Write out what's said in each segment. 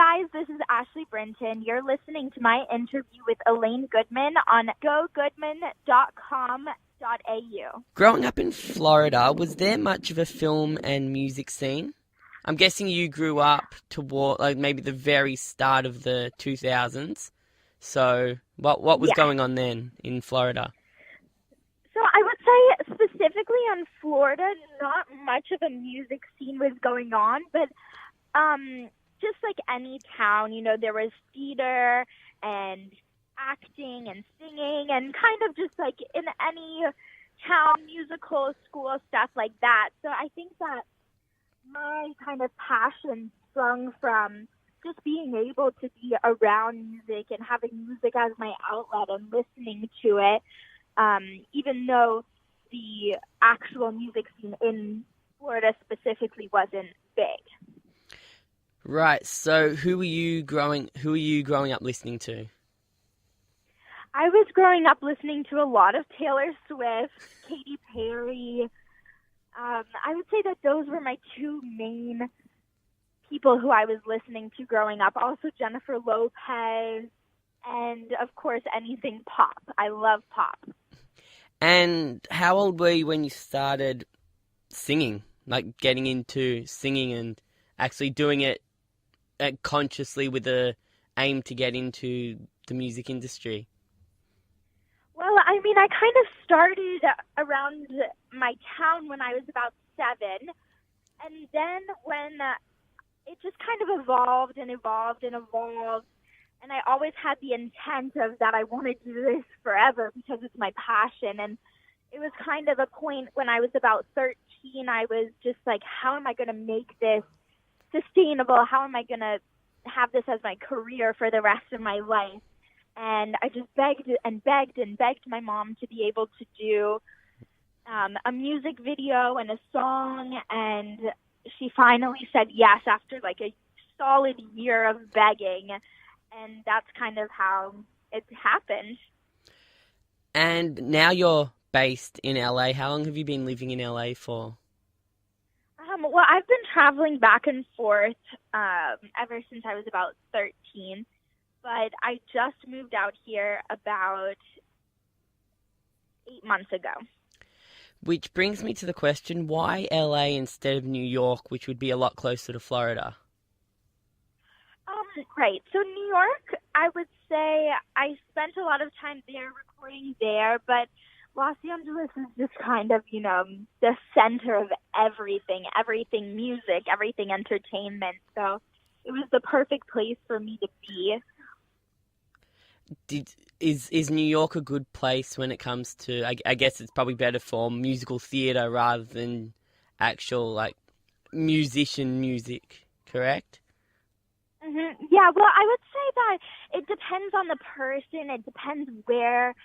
guys, this is Ashley Brinton. You're listening to my interview with Elaine Goodman on gogoodman.com.au. Growing up in Florida, was there much of a film and music scene? I'm guessing you grew up toward maybe the very start of the 2000s. So what was going on then in Florida? So I would say specifically in Florida, not much of a music scene was going on, but just like any town, there was theater and acting and singing and kind of just like in any town, musical, school, stuff like that. So I think that my kind of passion sprung from just being able to be around music and having music as my outlet and listening to it, even though the actual music scene in Florida specifically wasn't big. Right. So who were you growing up listening to? I was growing up listening to a lot of Taylor Swift, Katy Perry. I would say that those were my two main people who I was listening to growing up. Also Jennifer Lopez, and of course anything pop. I love pop. And how old were you when you started singing, like getting into singing and actually doing it consciously with the aim to get into the music industry? Well, I mean, I kind of started around my town when I was about 7, and then when it just kind of evolved and evolved and evolved, and I always had the intent of that I want to do this forever because it's my passion. And it was kind of a point when I was about 13, I was just like, how am I going to make this sustainable? How am I going to have this as my career for the rest of my life? And I just begged and begged and begged my mom to be able to do a music video and a song, and she finally said yes after like a solid year of begging, and that's kind of how it happened. And now you're based in LA. How long have you been living in LA for? Well, I've been traveling back and forth ever since I was about 13, but I just moved out here about 8 months ago. Which brings me to the question, why LA instead of New York, which would be a lot closer to Florida? Right. So New York, I would say I spent a lot of time there recording there, but Los Angeles is just kind of, the center of everything music, everything entertainment. So it was the perfect place for me to be. Is New York a good place when it comes to, I guess it's probably better for musical theatre rather than actual, musician music, correct? Mm-hmm. Yeah, well, I would say that it depends on the person. It depends where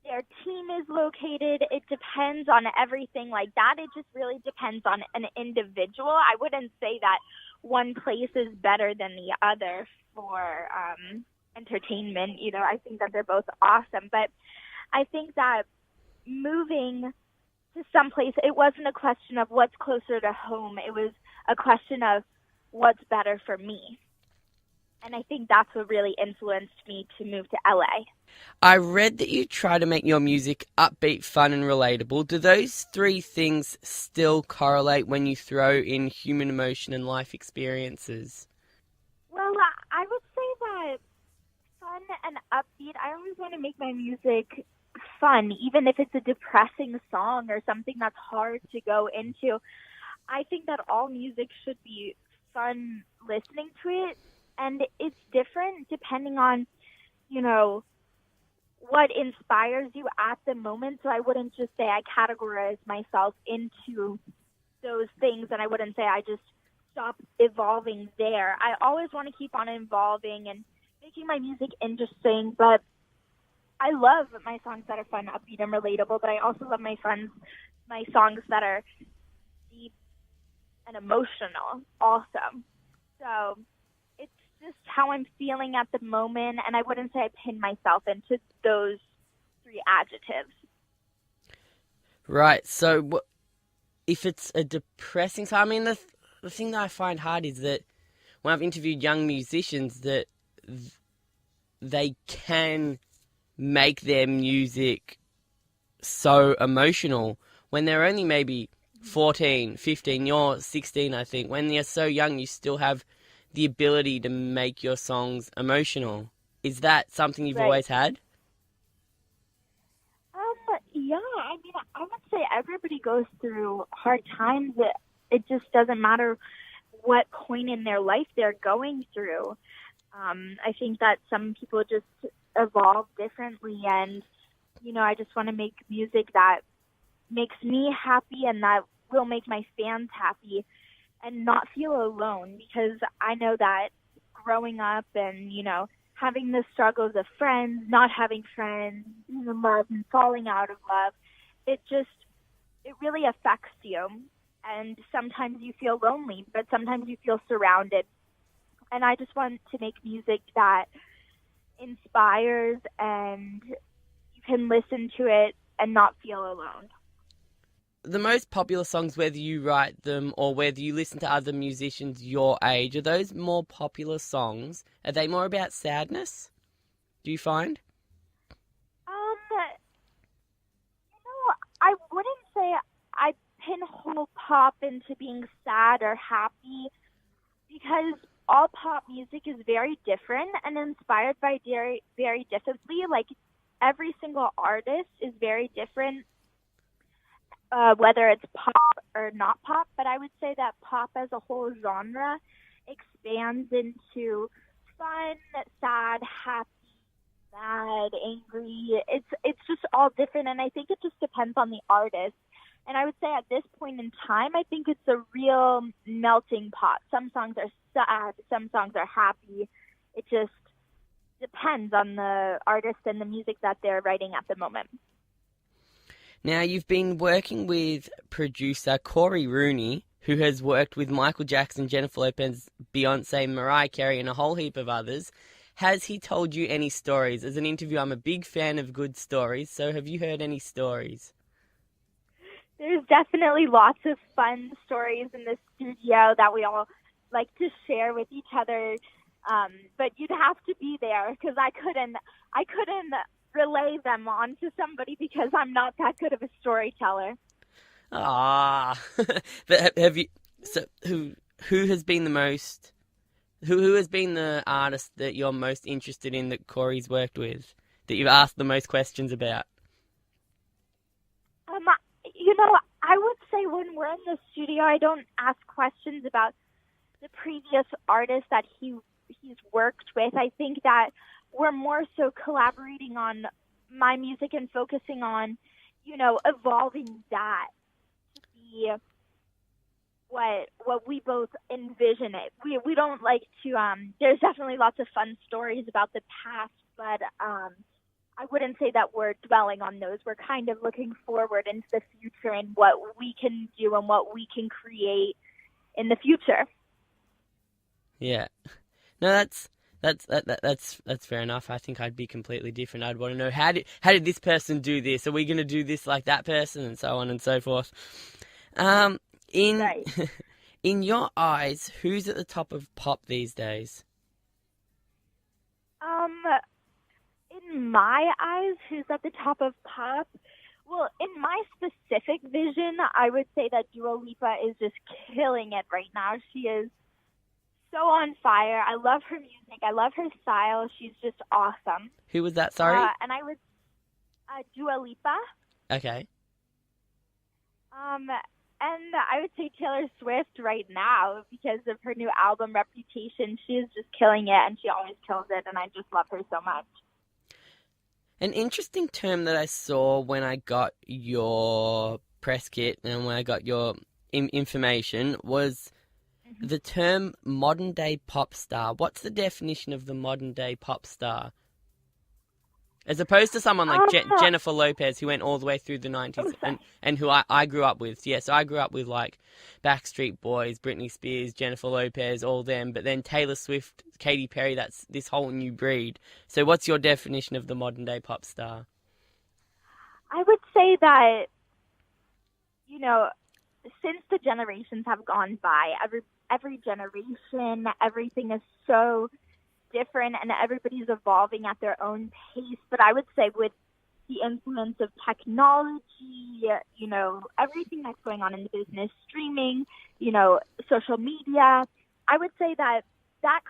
their team is located. It depends on everything like that. It just really depends on an individual. I wouldn't say that one place is better than the other for entertainment. I think that they're both awesome. But I think that moving to someplace, it wasn't a question of what's closer to home. It was a question of what's better for me. And I think that's what really influenced me to move to LA. I read that you try to make your music upbeat, fun and relatable. Do those three things still correlate when you throw in human emotion and life experiences? Well, I would say that fun and upbeat, I always want to make my music fun, even if it's a depressing song or something that's hard to go into. I think that all music should be fun listening to it. And it's different depending on, what inspires you at the moment. So I wouldn't just say I categorize myself into those things, and I wouldn't say I just stop evolving there. I always want to keep on evolving and making my music interesting, but I love my songs that are fun, upbeat, and relatable, but I also love my songs that are deep and emotional also. So it's just how I'm feeling at the moment, and I wouldn't say I pin myself into those three adjectives. Right, so if it's a depressing song, I mean, the thing that I find hard is that when I've interviewed young musicians that they can make their music so emotional when they're only maybe 14, 15, you're 16, I think. When you're so young, you still have the ability to make your songs emotional. Is that something you've Right. always had? Yeah, I mean, I would say everybody goes through hard times. It just doesn't matter what point in their life they're going through. I think that some people just evolve differently, and, I just want to make music that makes me happy and that will make my fans happy and not feel alone, because I know that growing up and, having the struggles of friends, not having friends, being in love and falling out of love, it really affects you. And sometimes you feel lonely, but sometimes you feel surrounded. And I just want to make music that inspires and you can listen to it and not feel alone. The most popular songs, whether you write them or whether you listen to other musicians your age, are those more popular songs? Are they more about sadness? Do you find? I wouldn't say I pinhole pop into being sad or happy, because all pop music is very different and inspired by very, very differently. Like, every single artist is very different, whether it's pop or not pop. But I would say that pop as a whole genre expands into fun, sad, happy, mad, angry. It's just all different, and I think it just depends on the artist. And I would say at this point in time, I think it's a real melting pot. Some songs are sad, some songs are happy. It just depends on the artist and the music that they're writing at the moment. Now, you've been working with producer Corey Rooney, who has worked with Michael Jackson, Jennifer Lopez, Beyonce, Mariah Carey, and a whole heap of others. Has he told you any stories? As an interviewer, I'm a big fan of good stories, so have you heard any stories? There's definitely lots of fun stories in the studio that we all like to share with each other, but you'd have to be there, because I couldn't relay them on to somebody because I'm not that good of a storyteller. Ah, but have you? So who has been the most? Who has been the artist that you're most interested in that Corey's worked with, that you've asked the most questions about? I would say when we're in the studio, I don't ask questions about the previous artists that he's worked with. I think that we're more so collaborating on my music and focusing on, evolving that to be what we both envision it. We don't like to. There's definitely lots of fun stories about the past, but I wouldn't say that we're dwelling on those. We're kind of looking forward into the future and what we can do and what we can create in the future. Yeah, no, that's fair enough. I think I'd be completely different. I'd want to know how did this person do this? Are we going to do this like that person, and so on and so forth. Right. In your eyes, who's at the top of pop these days? In my eyes, who's at the top of pop? Well, in my specific vision, I would say that Dua Lipa is just killing it right now. She is so on fire. I love her music. I love her style. She's just awesome. Who was that? Sorry. And I would Dua Lipa. Okay. And I would say Taylor Swift right now, because of her new album Reputation. She is just killing it, and she always kills it, and I just love her so much. An interesting term that I saw when I got your press kit and when I got your information was the term modern day pop star. What's the definition of the modern day pop star? As opposed to someone like Jennifer Lopez, who went all the way through the 90s and who I grew up with. Yeah, so I grew up with like Backstreet Boys, Britney Spears, Jennifer Lopez, all them. But then Taylor Swift, Katy Perry, that's this whole new breed. So what's your definition of the modern day pop star? I would say that, since the generations have gone by, every generation, everything is so different and everybody's evolving at their own pace. But I would say with the influence of technology, everything that's going on in the business, streaming, social media, I would say that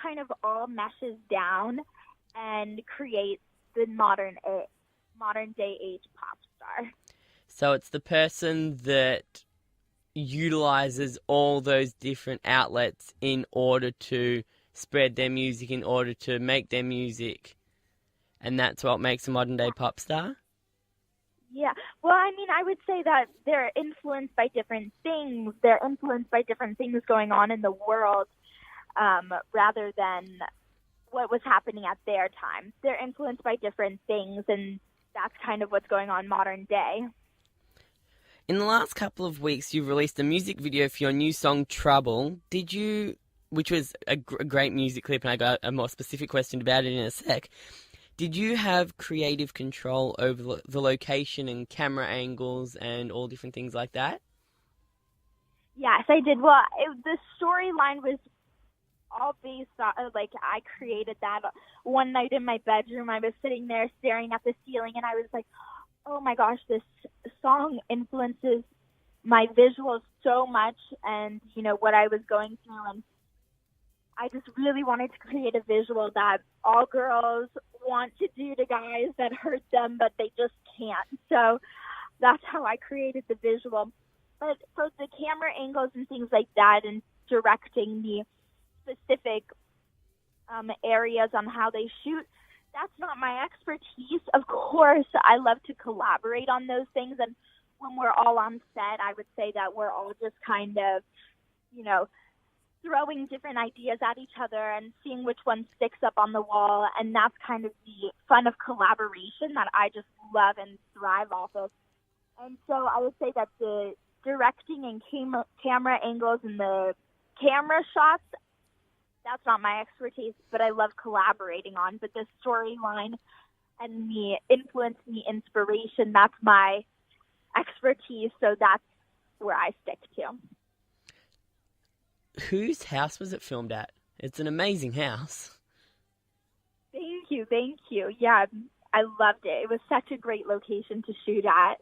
kind of all meshes down and creates the modern day age pop star. So it's the person that utilizes all those different outlets in order to spread their music, in order to make their music, and that's what makes a modern day pop star? Yeah. Well, I mean, I would say that they're influenced by different things. They're influenced by different things going on in the world, rather than what was happening at their time. They're influenced by different things, and that's kind of what's going on modern day. In the last couple of weeks, you've released a music video for your new song, Trouble. Which was a great music clip, and I got a more specific question about it in a sec. Did you have creative control over the location and camera angles and all different things like that? Yes, I did. Well, the storyline was all based on, I created that one night in my bedroom. I was sitting there staring at the ceiling, and I was like, oh my gosh, this song influences my visuals so much and, what I was going through. And I just really wanted to create a visual that all girls want to do to guys that hurt them, but they just can't. So that's how I created the visual. But for the camera angles and things like that and directing the specific areas on how they shoot, that's not my expertise. Of course, I love to collaborate on those things. And when we're all on set, I would say that we're all just kind of, throwing different ideas at each other and seeing which one sticks up on the wall. And that's kind of the fun of collaboration that I just love and thrive off of. And so I would say that the directing and camera angles and the camera shots, that's not my expertise, but I love collaborating on. But the storyline and the influence and the inspiration, that's my expertise. So that's where I stick to. Whose house was it filmed at? It's an amazing house. Thank you. Yeah, I loved it. It was such a great location to shoot at.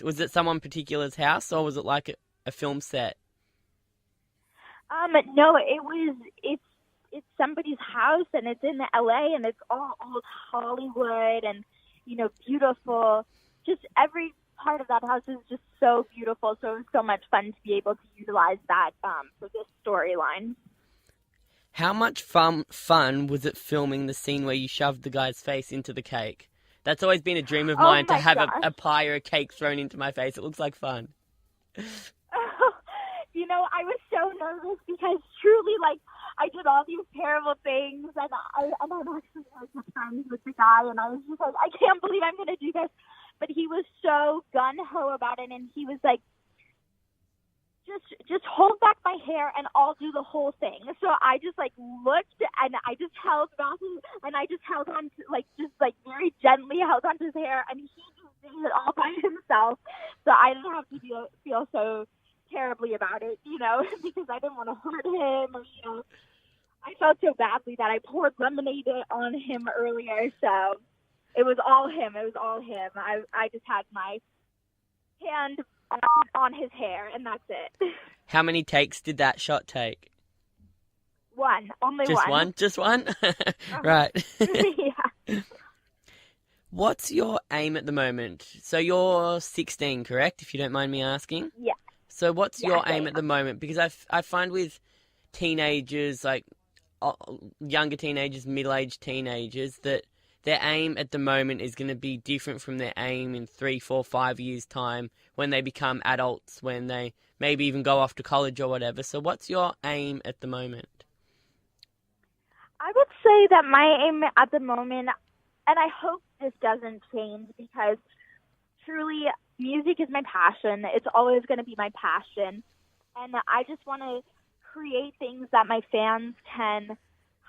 Was it someone particular's house, or was it like a film set? No, it's somebody's house, and it's in LA, and it's all old Hollywood, and beautiful. Just every part of that house is just so beautiful. So it was so much fun to be able to utilize that for this storyline. How much fun was it filming the scene where you shoved the guy's face into the cake? That's always been a dream of mine, to have a pie or a cake thrown into my face. It looks like fun. I was so nervous because truly, I did all these terrible things, and I'm actually friends with the guy, and I was just like, I can't believe I'm going to do this. But he was so gun-ho about it, and he was like, just hold back my hair, and I'll do the whole thing. So I just, looked, and I just held back, and I just held on to, very gently held onto his hair, and he just did it all by himself. So I didn't have to feel so terribly about it, because I didn't want to hurt him, or, I felt so badly that I poured lemonade on him earlier, so it was all him. I just had my hand on his hair, and that's it. How many takes did that shot take? One. Only Just one? Just one? Right. Yeah. What's your aim at the moment? So you're 16, correct, if you don't mind me asking? Yeah. So what's your aim at the moment? Because I find with teenagers, younger teenagers, middle-aged teenagers, that their aim at the moment is going to be different from their aim in 3, 4, 5 years' time when they become adults, when they maybe even go off to college or whatever. So what's your aim at the moment? I would say that my aim at the moment, and I hope this doesn't change, because truly music is my passion. It's always going to be my passion. And I just want to create things that my fans can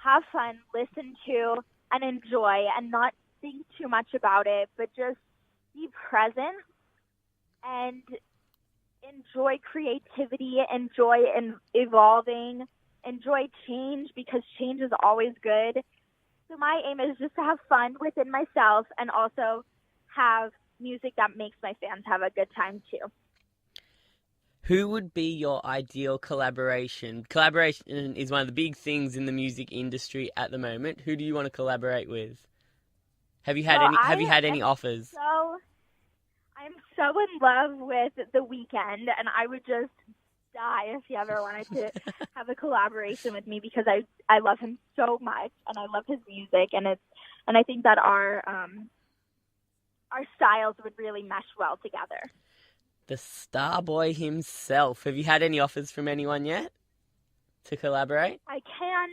have fun, listen to, and enjoy, and not think too much about it, but just be present and enjoy creativity, enjoy evolving, enjoy change because change is always good. So my aim is just to have fun within myself and also have music that makes my fans have a good time too. Who would be your ideal collaboration? Collaboration is one of the big things in the music industry at the moment. Who do you want to collaborate with? Have you had any offers? I'm so in love with The Weeknd, and I would just die if he ever wanted to have a collaboration with me because I love him so much and I love his music, and I think that our styles would really mesh well together. The star boy himself. Have you had any offers from anyone yet to collaborate? I can't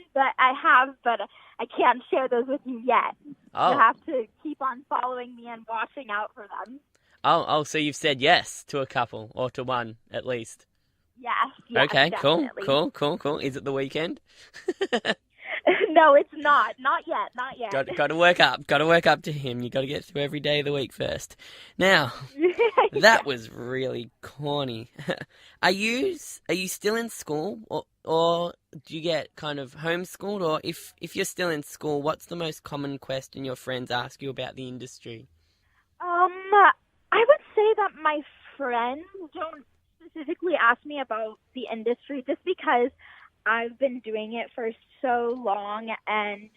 share those with you yet. Oh. You have to keep on following me and watching out for them. Oh, so you've said yes to a couple, or to one at least. Yes, okay, definitely. Cool. Is it The Weeknd? No, it's not. Not yet. Got to work up to him. You got to get through every day of the week first. Now, that was really corny. Are you still in school, or do you get kind of homeschooled? Or if you're still in school, what's the most common question your friends ask you about the industry? I would say that my friends don't specifically ask me about the industry just because I've been doing it for so long, and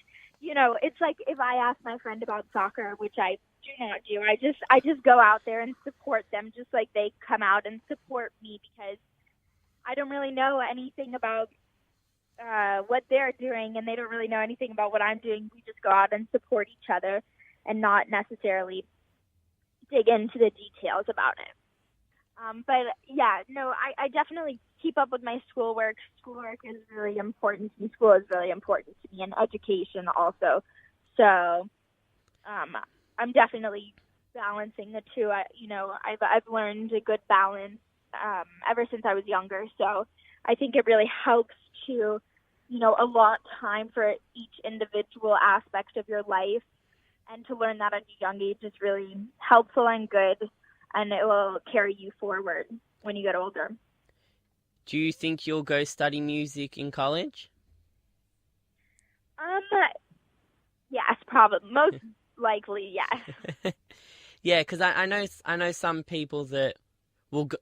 it's like if I ask my friend about soccer, which I do not do, I just go out there and support them just like they come out and support me because I don't really know anything about what they're doing, and they don't really know anything about what I'm doing. We just go out and support each other and not necessarily dig into the details about it. But yeah, no, I definitely keep up with my schoolwork. Schoolwork is really important to me. School is really important to me, and education also. So I'm definitely balancing the two. I've learned a good balance ever since I was younger. So I think it really helps to, allot time for each individual aspect of your life. And to learn that at a young age is really helpful and good, and it will carry you forward when you get older. Do you think you'll go study music in college? Yes, probably. Most likely, yes. Yeah, because I know some people that will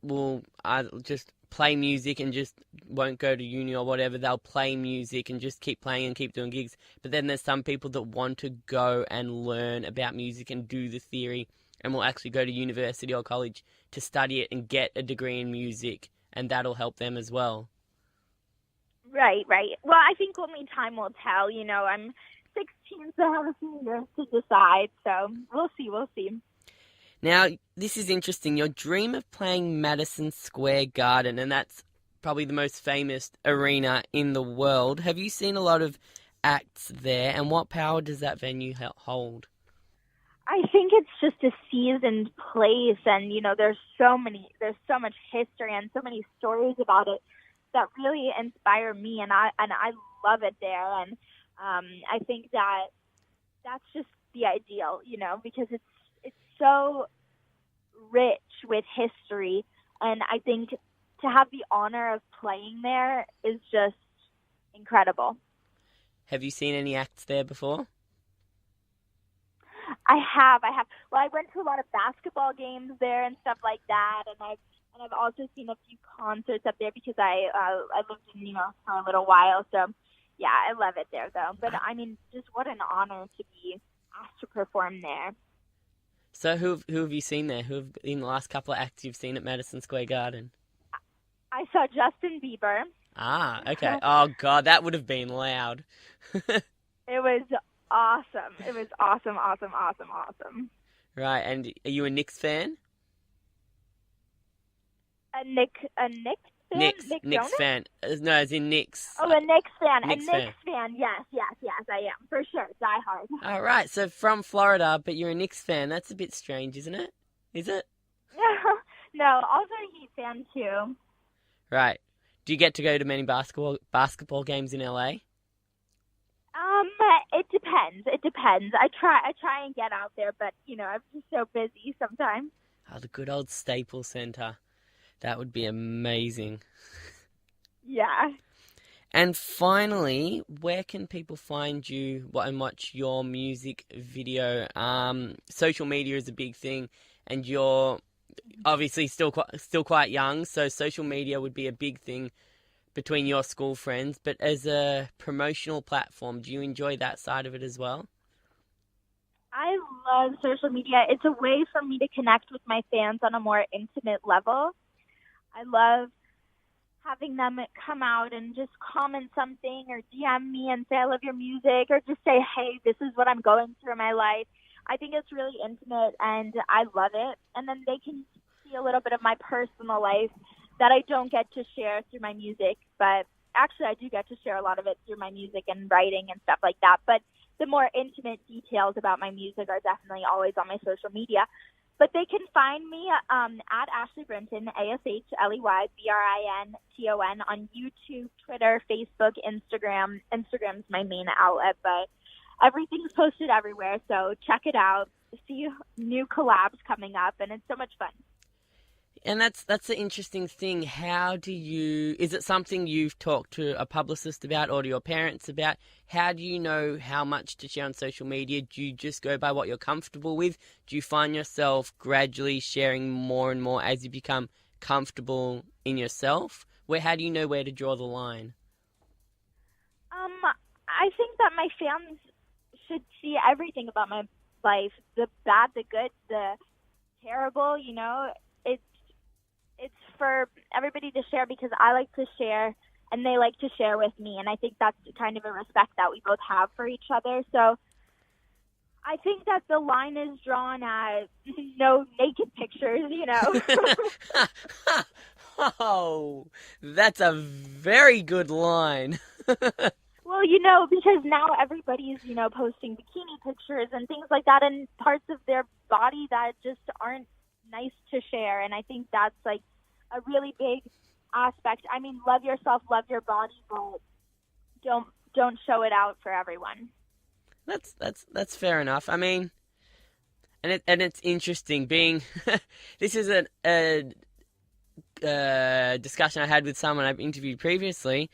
just play music and just won't go to uni or whatever. They'll play music and just keep playing and keep doing gigs. But then there's some people that want to go and learn about music and do the theory and will actually go to university or college to study it and get a degree in music, and that'll help them as well. Right. Well, I think only time will tell. I'm 16, so I have a few years to decide. So we'll see. Now, this is interesting. Your dream of playing Madison Square Garden, and that's probably the most famous arena in the world. Have you seen a lot of acts there, and what power does that venue hold? I think it's just a seasoned place, and there's so much history and so many stories about it that really inspire me, and I love it there, and I think that's just the ideal, because it's so rich with history, and I think to have the honor of playing there is just incredible. Have you seen any acts there before? I have. Well, I went to a lot of basketball games there and stuff like that, and I've also seen a few concerts up there because I lived in New York for a little while. So, yeah, I love it there though. But I mean, just what an honor to be asked to perform there. So, who have you seen there? Who have in the last couple of acts you've seen at Madison Square Garden? I saw Justin Bieber. Ah, okay. Oh God, that would have been loud. It was awesome. It was awesome. Right, and are you a Knicks fan? A Knicks fan? Knicks fan. No, as in Knicks. Oh, a Knicks fan. Knicks a Knicks fan. Yes, I am. For sure. Die hard. All right, so from Florida, but you're a Knicks fan. That's a bit strange, isn't it? Is it? No, also a Heat fan too. Right. Do you get to go to many basketball games in LA? It depends. I try and get out there, but I'm just so busy sometimes. Oh, the good old Staples Center. That would be amazing. Yeah. And finally, where can people find you and watch your music video? Social media is a big thing, and you're obviously still quite young, so social media would be a big thing between your school friends. But as a promotional platform, do you enjoy that side of it as well? I love social media. It's a way for me to connect with my fans on a more intimate level. I love having them come out and just comment something or DM me and say, I love your music, or just say, hey, this is what I'm going through in my life. I think it's really intimate and I love it. And then they can see a little bit of my personal life that I don't get to share through my music. But actually, I do get to share a lot of it through my music and writing and stuff like that. But the more intimate details about my music are definitely always on my social media. But they can find me at Ashley Brinton, ASHLEYBRINTON, on YouTube, Twitter, Facebook, Instagram. Instagram's my main outlet, but everything's posted everywhere, so check it out. See new collabs coming up, and it's so much fun. And that's the interesting thing. Is it something you've talked to a publicist about or to your parents about? How do you know how much to share on social media? Do you just go by what you're comfortable with? Do you find yourself gradually sharing more and more as you become comfortable in yourself? How do you know where to draw the line? I think that my fans should see everything about my life, the bad, the good, the terrible, It's for everybody to share because I like to share and they like to share with me. And I think that's kind of a respect that we both have for each other. So I think that the line is drawn at no naked pictures, Oh, that's a very good line. Well, because now everybody's, posting bikini pictures and things like that and parts of their body that just aren't nice to share. And I think that's like a really big aspect. I mean, love yourself, love your body, but don't show it out for everyone. That's fair enough. I mean, and it's interesting being this is a discussion I had with someone I've interviewed previously.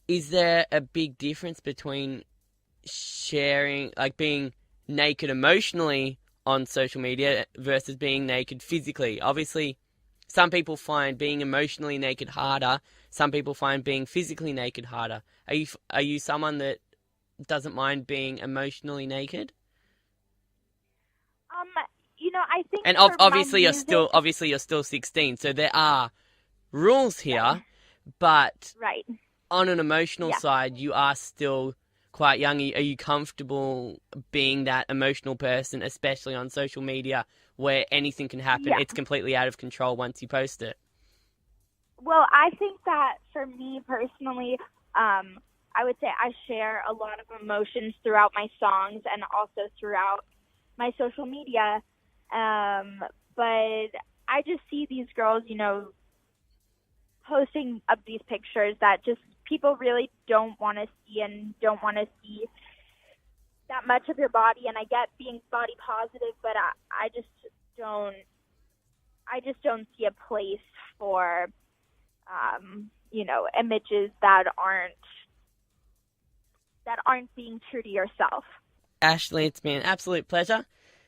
Is there a big difference between sharing, like being naked emotionally on social media versus being naked physically? Obviously, some people find being emotionally naked harder. Some people find being physically naked harder. Are you someone that doesn't mind being emotionally naked? I think, and obviously you're still 16, so there are rules here, right. But right. On an emotional side, you are still quite young. Are you comfortable being that emotional person, especially on social media where anything can happen? Yeah. It's completely out of control once you post it. Well, I think that for me personally, I would say I share a lot of emotions throughout my songs and also throughout my social media. But I just see these girls, posting up these pictures that just people really don't want to see and don't want to see that much of your body. And I get being body positive, but I just don't see a place for, images that aren't being true to yourself. Ashley, it's been an absolute pleasure.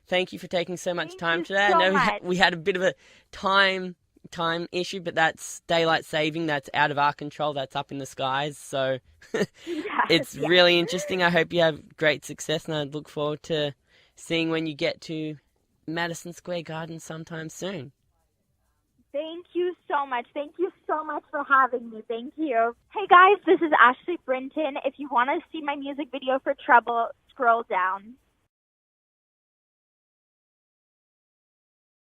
Thank you for taking so much time today. So I know we had a bit of a time issue, but that's daylight saving. That's out of our control. That's up in the skies. So it's really interesting. I hope you have great success, and I look forward to seeing when you get to Madison Square Garden sometime soon. Thank you so much. Thank you so much for having me. Thank you. Hey guys, this is Ashley Brinton. If you want to see my music video for Trouble, scroll down.